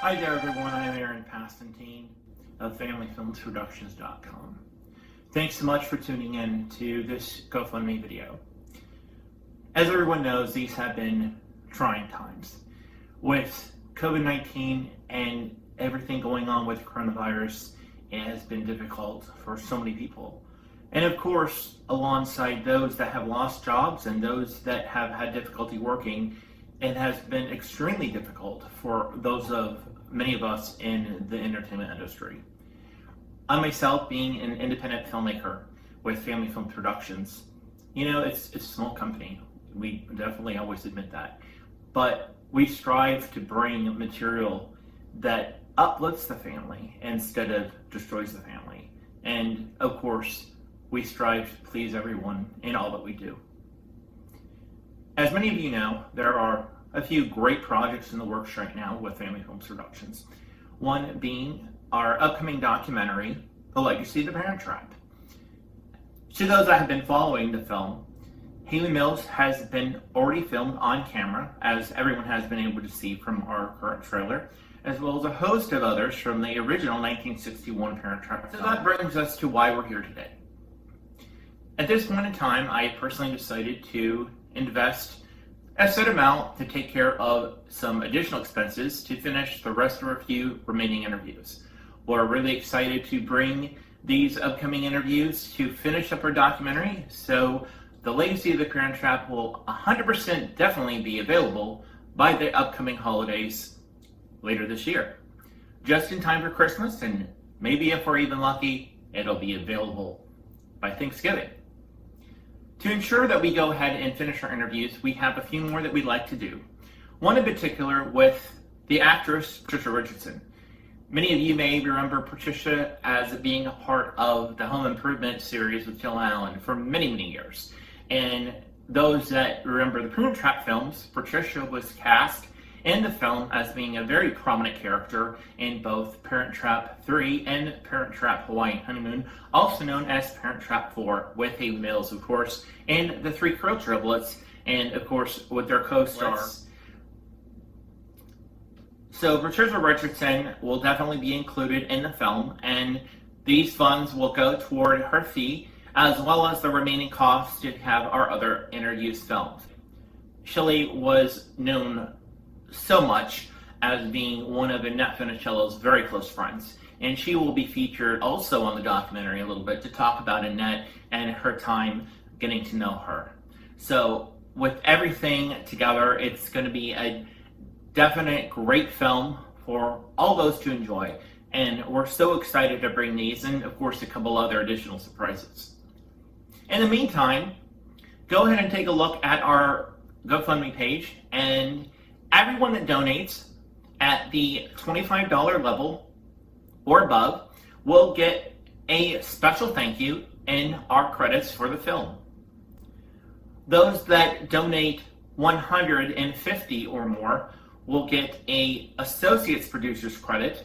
Hi there everyone, I'm Aaron Pastantine of FamilyFilmsProductions.com. Thanks so much for tuning in to this GoFundMe video. As everyone knows, these have been trying times. With COVID-19 and everything going on with coronavirus, it has been difficult for so many people. And of course, alongside those that have lost jobs and those that have had difficulty working, it has been extremely difficult for many of us in the entertainment industry. I myself, being an independent filmmaker with Family Film Productions, it's a small company. We definitely always admit that. But we strive to bring material that uplifts the family instead of destroys the family. And of course, we strive to please everyone in all that we do. As many of you know, there are a few great projects in the works right now with Family Films Productions. One being our upcoming documentary, The Legacy of the Parent Trap. To those that have been following the film, Hayley Mills has been already filmed on camera, as everyone has been able to see from our current trailer, as well as a host of others from the original 1961 Parent Trap. So that brings us to why we're here today. At this point in time, I personally decided to invest a set amount to take care of some additional expenses to finish the rest of our few remaining interviews. We're really excited to bring these upcoming interviews to finish up our documentary, so The Legacy of the Parent Trap will 100% definitely be available by the upcoming holidays later this year. Just in time for Christmas, and maybe if we're even lucky, it'll be available by Thanksgiving. To ensure that we go ahead and finish our interviews, we have a few more that we'd like to do. One in particular with the actress Patricia Richardson. Many of you may remember Patricia as being a part of the Home Improvement series with Jill Allen for many, many years. And those that remember the Parent Trap films, Patricia was cast in the film as being a very prominent character in both Parent Trap 3 and Parent Trap Hawaiian Honeymoon, also known as Parent Trap 4, with Hayley Mills, of course, and the three Krill triplets, and of course with their co-stars. So Patricia Richardson will definitely be included in the film, and these funds will go toward her fee, as well as the remaining costs to have our other interviews filmed. Shelley was known so much as being one of Annette Funicello's very close friends, and she will be featured also on the documentary a little bit to talk about Annette and her time getting to know her. So with everything together, it's going to be a definite great film for all those to enjoy, and we're so excited to bring these, and of course a couple other additional surprises. In the meantime, go ahead and take a look at our GoFundMe page, and everyone that donates at the $25 level or above will get a special thank you in our credits for the film. Those that donate $150 or more will get a associate's producer's credit,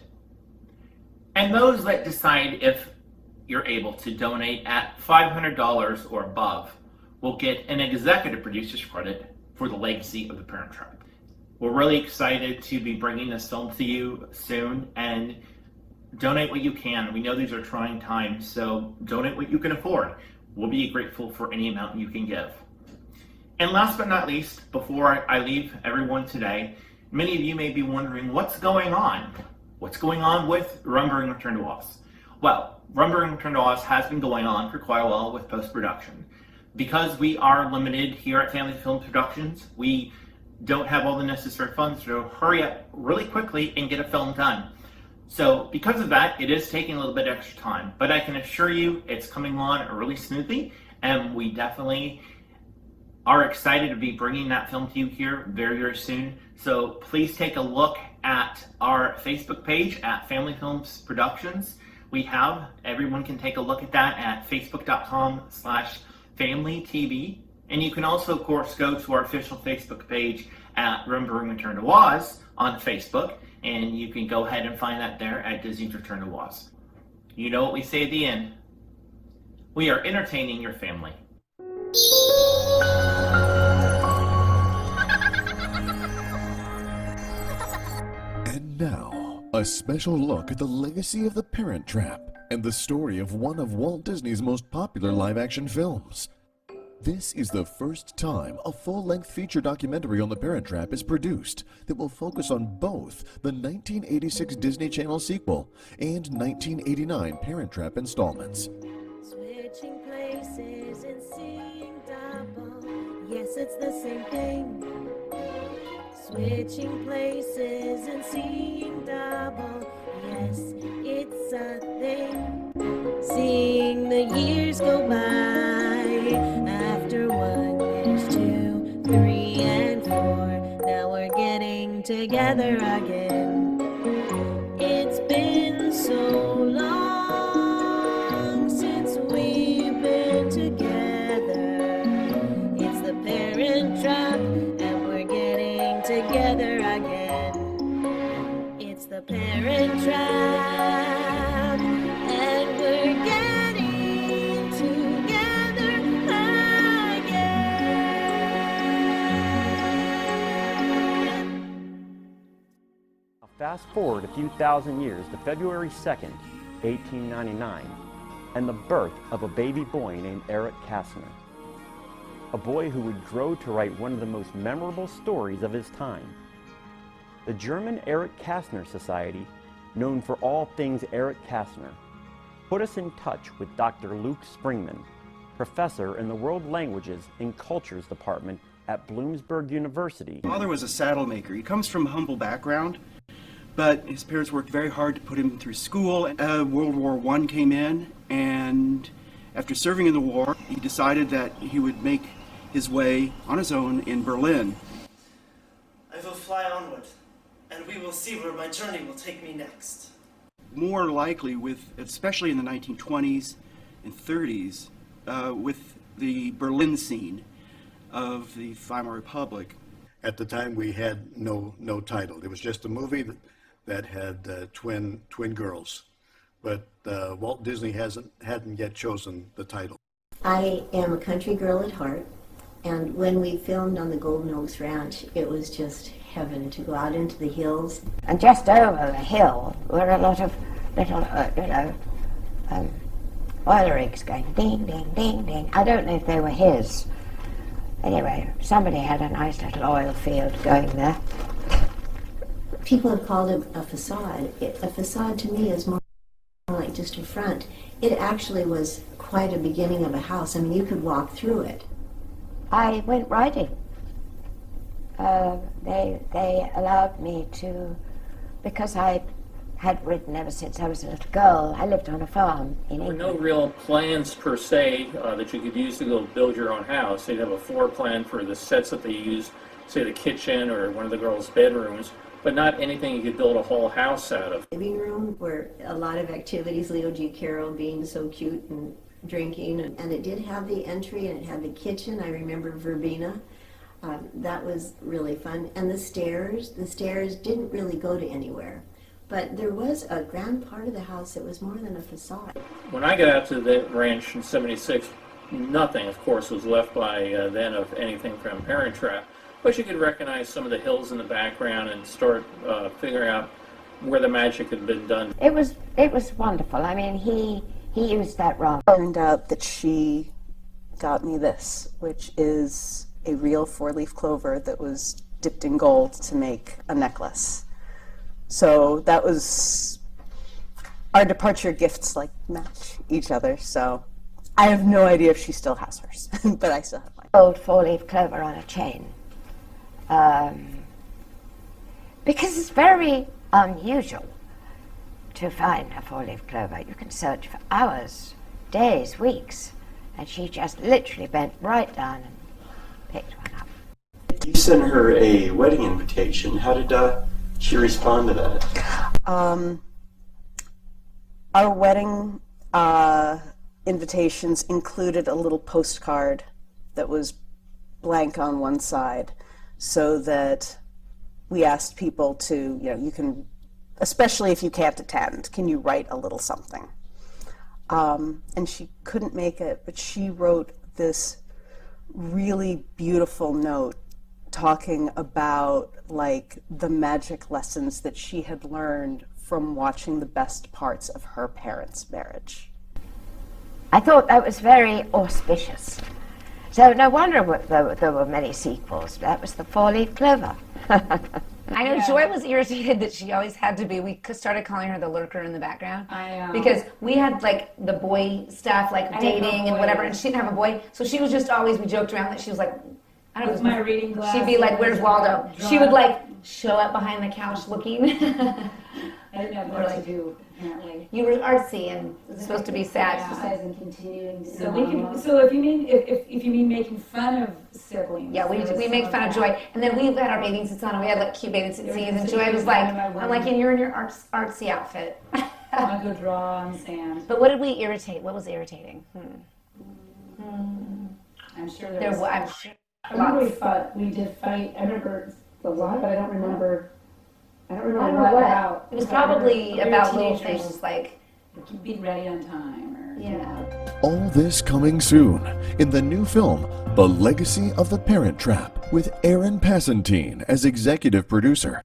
and those that decide if you're able to donate at $500 or above will get an executive producer's credit for The Legacy of the Parent Trap. We're really excited to be bringing this film to you soon, and donate what you can. We know these are trying times, so donate what you can afford. We'll be grateful for any amount you can give. And last but not least, before I leave everyone today, many of you may be wondering what's going on. What's going on with Remembering Return to Oz? Well, Remembering Return to Oz has been going on for quite a while with post-production. Because we are limited here at Family Film Productions, we don't have all the necessary funds to hurry up really quickly and get a film done. So because of that, it is taking a little bit extra time, but I can assure you it's coming on really smoothly, and we definitely are excited to be bringing that film to you here very, very soon. So please take a look at our Facebook page at Family Films Productions. Everyone can take a look at that at facebook.com/FamilyTV. And you can also, of course, go to our official Facebook page at Remembering Return to Oz on Facebook, and you can go ahead and find that there at Disney's Return to Oz. You know what we say at the end. We are entertaining your family. And now, A special look at the legacy of the Parent Trap and the story of one of Walt Disney's most popular live-action films. This is the first time a full-length feature documentary on the Parent Trap is produced that will focus on both the 1986 Disney Channel sequel and 1989 Parent Trap installments. Switching places and seeing double. Yes, it's the same thing. Switching places and seeing double. Yes, it's a thing. Seeing the years go by. After 1, there's 2, 3, and 4. Now we're getting together again. It's been so long since we've been together. It's the Parent Trap, and we're getting together again. It's the Parent Trap, and we're getting together again. Fast forward a few thousand years to February 2nd, 1899, and the birth of a baby boy named Eric Kastner. A boy who would grow to write one of the most memorable stories of his time. The German Eric Kastner Society, known for all things Eric Kastner, put us in touch with Dr. Luke Springman, professor in the World Languages and Cultures Department at Bloomsburg University. His father was a saddle maker. He comes from a humble background, but his parents worked very hard to put him through school. World War I came in, and after serving in the war, he decided that he would make his way on his own in Berlin. I will fly onward, and we will see where my journey will take me next. More likely, especially in the 1920s and 30s, with the Berlin scene of the Weimar Republic. At the time, we had no title. It was just a movie that had twin girls, but Walt Disney hadn't yet chosen the title. I am a country girl at heart, and when we filmed on the Golden Oaks Ranch, it was just heaven to go out into the hills. And just over the hill were a lot of little, oil rigs going ding, ding, ding, ding. I don't know if they were his. Anyway, somebody had a nice little oil field going there. People have called it a facade. A facade to me is more like just a front. It actually was quite a beginning of a house. I mean, you could walk through it. I went riding. They allowed me to, because I had ridden ever since I was a little girl. I lived on a farm in England. There were no real plans per se that you could use to go build your own house. They'd have a floor plan for the sets that they used, say the kitchen or one of the girls' bedrooms, but not anything you could build a whole house out of. Living room where a lot of activities, Leo G. Carroll being so cute and drinking, and it did have the entry and it had the kitchen. I remember verbena. That was really fun. And the stairs didn't really go to anywhere. But there was a grand part of the house that was more than a facade. When I got out to the ranch in '76, nothing, of course, was left by then of anything from Parent Trap. But you could recognize some of the hills in the background and start figuring out where the magic had been done. It was wonderful. I mean, he used that wrong. It turned out that she got me this, which is a real 4-leaf clover that was dipped in gold to make a necklace. So that was our departure gifts, like match each other. So I have no idea if she still has hers, but I still have mine. Old 4-leaf clover on a chain. Because it's very unusual to find a 4-leaf clover. You can search for hours, days, weeks, and she just literally bent right down and picked one up. You sent her a wedding invitation. How did she respond to that? Our wedding invitations included a little postcard that was blank on one side, so that we asked people to, you can, especially if you can't attend, can you write a little something? And she couldn't make it, but she wrote this really beautiful note talking about like the magic lessons that she had learned from watching the best parts of her parents' marriage. I thought that was very auspicious. So no wonder there were many sequels. That was the four-leaf clover. I know Joy was irritated that she always had to be, we started calling her the lurker in the background. I know. Because we had like the boy stuff, like dating and whatever, and she didn't have a boy. So she was just always, we joked around that she was like, I don't know. With my reading glasses. She'd be like, where's Waldo? She would like show up behind the couch looking. I didn't have what to do, apparently. You were artsy and supposed to be sad. Exercise and continuing. So we can. So if you mean making fun of siblings. Yeah, we make fun of Joy, and then we had our bathing suits on, and we had like cute bathing suit scenes, and Joy was like, I'm like, and you're in your artsy outfit. I'll go draw on sand. But what did we irritate? What was irritating? I'm sure there was. I'm sure. I remember we did fight. I remember a lot, but I don't remember. I don't remember what about. It was probably about little things like being ready on time. All this coming soon in the new film, The Legacy of the Parent Trap, with Aaron Passantine as executive producer.